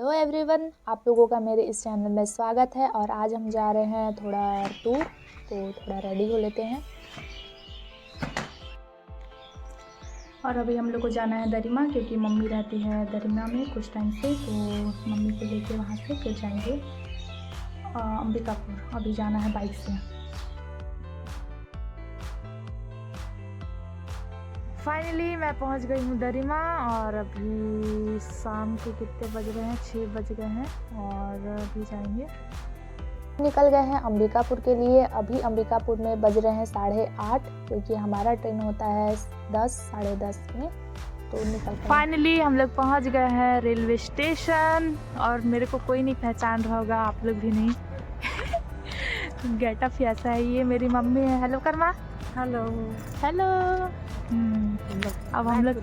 Hello everyone, आप लोगों का मेरे इस चैनल में स्वागत है। और आज हम जा रहे हैं थोड़ा टूर, तो थोड़ा रेडी हो लेते हैं। और अभी हम लोग को जाना है दरिमा, क्योंकि मम्मी रहती है दरिमा में कुछ टाइम से, तो मम्मी को लेके वहाँ से फिर जाएंगे अंबिकापुर। अभी जाना है बाइक से। फाइनली मैं पहुंच गई हूँ दरिमा, और अभी शाम के कितने बज रहे हैं, 6 बज गए हैं, और अभी जाएंगे। निकल गए हैं अंबिकापुर के लिए। अभी अंबिकापुर में बज रहे हैं 8:30, क्योंकि हमारा ट्रेन होता है 10 साढ़े 10 में, तो निकल गए। फाइनली हम लोग पहुँच गए हैं रेलवे स्टेशन, और मेरे को कोई नहीं पहचान रहा होगा, आप लोग भी नहीं। गेटअप ऐसा है। ये मेरी मम्मी है। हेलो कर्मा। Hello hello. अब हम लोग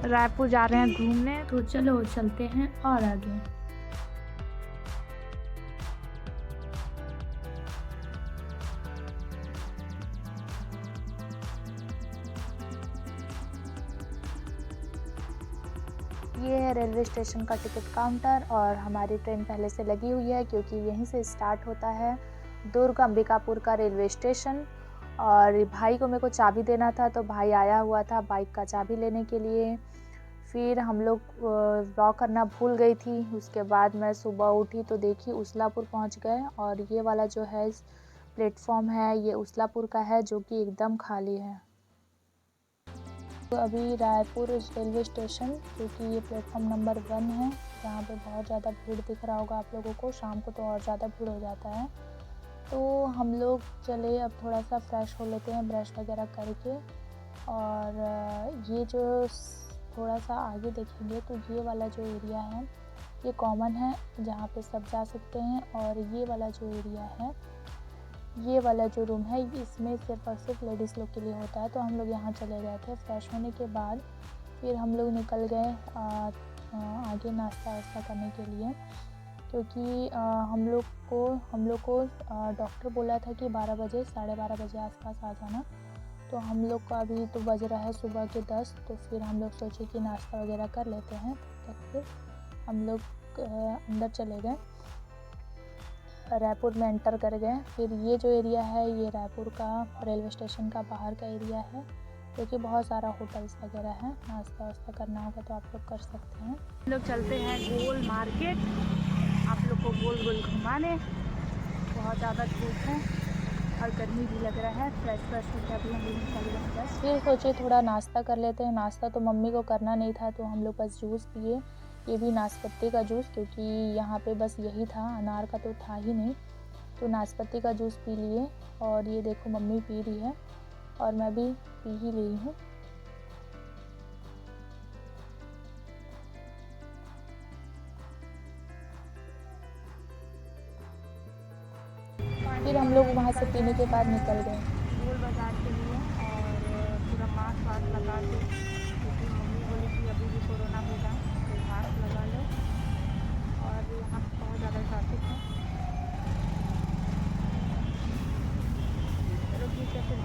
रायपुर जा रहे हैं घूमने, तो चलो चलते हैं और आगे। ये है रेलवे स्टेशन का टिकट काउंटर, और हमारी ट्रेन पहले से लगी हुई है, क्योंकि यहीं से स्टार्ट होता है दुर्ग अंबिकापुर का रेलवे स्टेशन। और भाई को मेरे को चाबी देना था, तो भाई आया हुआ था बाइक का चाबी लेने के लिए। फिर हम लोग वॉक करना भूल गई थी। उसके बाद मैं सुबह उठी तो देखी उसलापुर पहुंच गए, और ये वाला जो है प्लेटफॉर्म है, ये उसलापुर का है, जो कि एकदम खाली है। तो अभी रायपुर रेलवे स्टेशन, क्योंकि ये प्लेटफॉर्म नंबर 1 है, जहाँ पे बहुत ज़्यादा भीड़ दिख रहा होगा आप लोगों को। शाम को तो और ज़्यादा भीड़ हो जाता है। तो हम लोग चले अब थोड़ा सा फ्रेश हो लेते हैं ब्रश वगैरह करके। और ये जो थोड़ा सा आगे देखेंगे तो ये वाला जो एरिया है ये कॉमन है, जहाँ पे सब जा सकते हैं। और ये वाला जो एरिया है, ये वाला जो रूम है, इसमें सिर्फ और सिर्फ लेडीज़ लोग के लिए होता है। तो हम लोग यहाँ चले गए थे फ्रेश होने के बाद। फिर हम लोग निकल गए आगे नाश्ता वास्ता करने के लिए, क्योंकि हम लोग को डॉक्टर बोला था कि 12 बजे 12:30 बजे आसपास आ जाना। तो हम लोग का अभी तो बज रहा है सुबह के 10, तो फिर हम लोग सोचे कि नाश्ता वगैरह कर लेते हैं। तब तक फिर हम लोग अंदर चले गए, रायपुर में एंटर कर गए। फिर ये जो एरिया है, ये रायपुर का रेलवे स्टेशन का बाहर का एरिया है, क्योंकि बहुत सारा होटल्स वगैरह है। नाश्ता वास्ता करना होगा तो आप लोग कर सकते हैं। हम लोग चलते हैं गोल मार्केट, आप लोग को गोल गोल घुमाने। बहुत ज़्यादा धूप है और गर्मी भी लग रहा है। फ्रेश होकर अभी हम लोग निकल गए बस। फिर सोचे थोड़ा नाश्ता कर लेते हैं। नाश्ता तो मम्मी को करना नहीं था, तो हम लोग बस जूस पिए, ये भी नाशपाती का जूस, क्योंकि यहाँ पे बस यही था, अनार का तो था ही नहीं। तो नाशपाती का जूस पी लिए। और ये देखो मम्मी पी रही है, और मैं भी पी ही रही हूँ। फिर हम लोग वहाँ से पीने के बाद निकल गए गोल बाजार के लिए, और पूरा मास्क वास्क लगा के, क्योंकि मम्मी बोली कि अभी भी कोरोना होगा तो मास्क लगा लो। और यहाँ पर बहुत ज़्यादा ट्रैफिक है। चलो ठीक है। फिर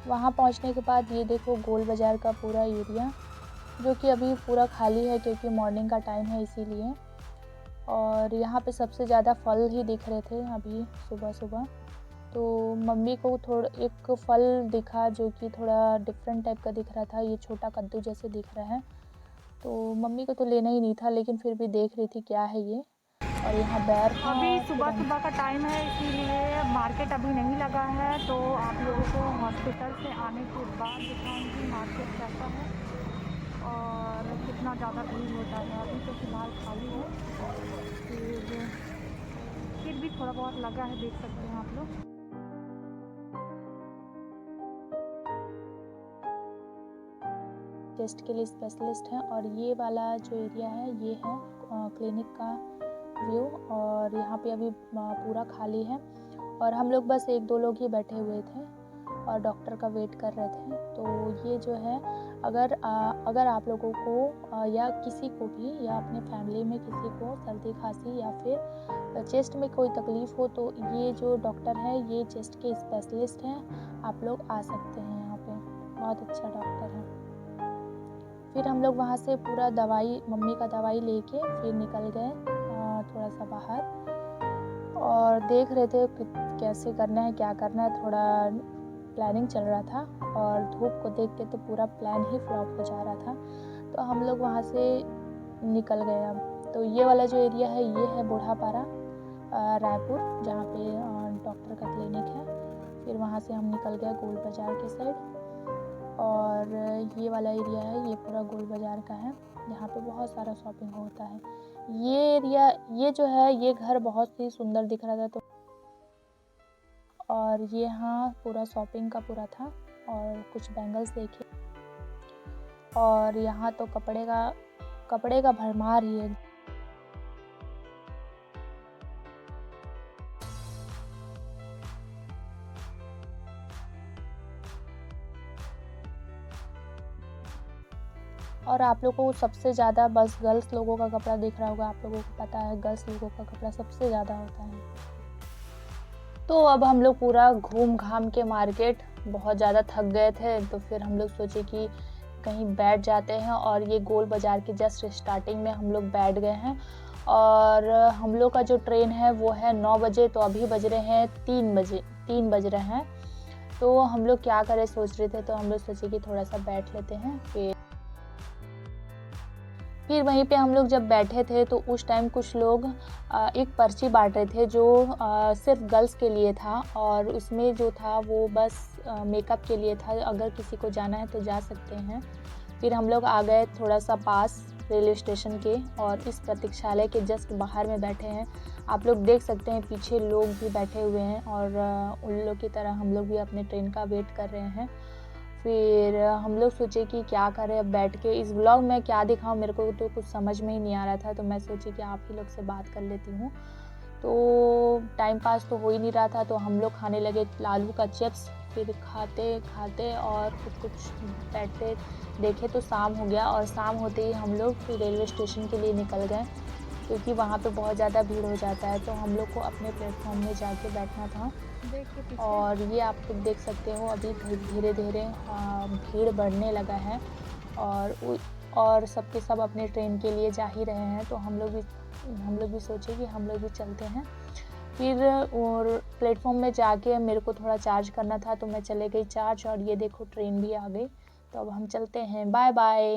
वहाँ पहुँचने के बाद ये देखो गोल बाज़ार का पूरा एरिया, जो कि अभी पूरा खाली है, क्योंकि मॉर्निंग का टाइम है इसीलिए। और यहाँ पे सबसे ज़्यादा फल ही दिख रहे थे अभी सुबह सुबह। तो मम्मी को थोड़ा एक फल दिखा, जो कि थोड़ा डिफरेंट टाइप का दिख रहा था। ये छोटा कद्दू जैसे दिख रहा है, तो मम्मी को तो लेना ही नहीं था, लेकिन फिर भी देख रही थी क्या है ये। और यहाँ बैर था। अभी सुबह का टाइम है, इसीलिए मार्केट अभी नहीं लगा है। तो आप लोगों को हॉस्पिटल से आने के बाद दिखाऊंगी मार्केट कैसा है और कितना ज़्यादा भीड़ होता है। अभी तो फिलहाल खाली है, फिर भी थोड़ा बहुत लगा है, देख सकते हैं आप लोग। टेस्ट के लिए स्पेशलिस्ट हैं। और ये वाला जो एरिया है, ये है क्लिनिक का व्यू, और यहाँ पे अभी पूरा खाली है। और हम लोग बस 1-2 लोग ही बैठे हुए थे और डॉक्टर का वेट कर रहे थे। तो ये जो है, अगर आप लोगों को या किसी को भी, या अपने फैमिली में किसी को सर्दी खांसी या फिर चेस्ट में कोई तकलीफ़ हो, तो ये जो डॉक्टर है ये चेस्ट के स्पेशलिस्ट हैं। आप लोग आ सकते हैं यहाँ पे, बहुत अच्छा डॉक्टर है। फिर हम लोग वहाँ से पूरा दवाई, मम्मी का दवाई लेके फिर निकल गए थोड़ा सा बाहर, और देख रहे थे कि कैसे करना है, क्या करना है, थोड़ा प्लानिंग चल रहा था। और धूप को देख के तो पूरा प्लान ही फ्लॉप हो जा रहा था, तो हम लोग वहाँ से निकल गए। अब तो ये वाला जो एरिया है ये है बूढ़ापारा रायपुर, जहाँ पे डॉक्टर का क्लिनिक है। फिर वहाँ से हम निकल गए गोल बाज़ार के साइड, और ये वाला एरिया है ये पूरा गोल बाज़ार का है, यहाँ पे बहुत सारा शॉपिंग होता है। ये एरिया, ये जो है ये घर बहुत ही सुंदर दिख रहा था, तो और ये यहाँ पूरा शॉपिंग का पूरा था, और कुछ बैंगल्स देखे, और यहाँ तो कपड़े का भरमार ही है। और आप लोगों को सबसे ज़्यादा बस गर्ल्स लोगों का कपड़ा दिख रहा होगा, आप लोगों को पता है गर्ल्स लोगों का कपड़ा सबसे ज़्यादा होता है। तो अब हम लोग पूरा घूम घाम के मार्केट बहुत ज़्यादा थक गए थे, तो फिर हम लोग सोचे कि कहीं बैठ जाते हैं, और ये गोल बाज़ार के जस्ट स्टार्टिंग में हम लोग बैठ गए हैं। और हम लोग का जो ट्रेन है वो है 9 बजे, तो अभी बज रहे हैं 3 बज रहे हैं। तो हम लोग क्या करें सोच रहे थे, तो हम लोग सोचे कि थोड़ा सा बैठ लेते हैं। फिर वहीं पे हम लोग जब बैठे थे तो उस टाइम कुछ लोग एक पर्ची बांट रहे थे जो सिर्फ गर्ल्स के लिए था, और उसमें जो था वो बस मेकअप के लिए था, अगर किसी को जाना है तो जा सकते हैं। फिर हम लोग आ गए थोड़ा सा पास रेलवे स्टेशन के, और इस प्रतीक्षालय के जस्ट बाहर में बैठे हैं। आप लोग देख सकते हैं पीछे लोग भी बैठे हुए हैं, और उन लोग की तरह हम लोग भी अपने ट्रेन का वेट कर रहे हैं। फिर हम लोग सोचे कि क्या करें अब बैठ के, इस व्लॉग में क्या दिखाऊं, मेरे को तो कुछ समझ में ही नहीं आ रहा था, तो मैं सोची कि आप ही लोग से बात कर लेती हूँ। तो टाइम पास तो हो ही नहीं रहा था, तो हम लोग खाने लगे आलू का चिप्स। फिर खाते खाते और कुछ बैठते देखे तो शाम हो गया, और शाम होते ही हम लोग रेलवे स्टेशन के लिए निकल गए, क्योंकि वहाँ पे बहुत ज़्यादा भीड़ हो जाता है, तो हम लोग को अपने प्लेटफॉर्म में जाके बैठना था। और ये आप लोग देख सकते हो अभी धीरे धीरे भीड़ बढ़ने लगा है, और सबके सब अपने ट्रेन के लिए जा ही रहे हैं, तो हम लोग भी सोचे कि हम लोग भी चलते हैं। फिर और प्लेटफॉर्म में जाके मेरे को थोड़ा चार्ज करना था, तो मैं चले गई चार्ज, और ये देखो ट्रेन भी आ गई। तो अब हम चलते हैं, बाय बाय।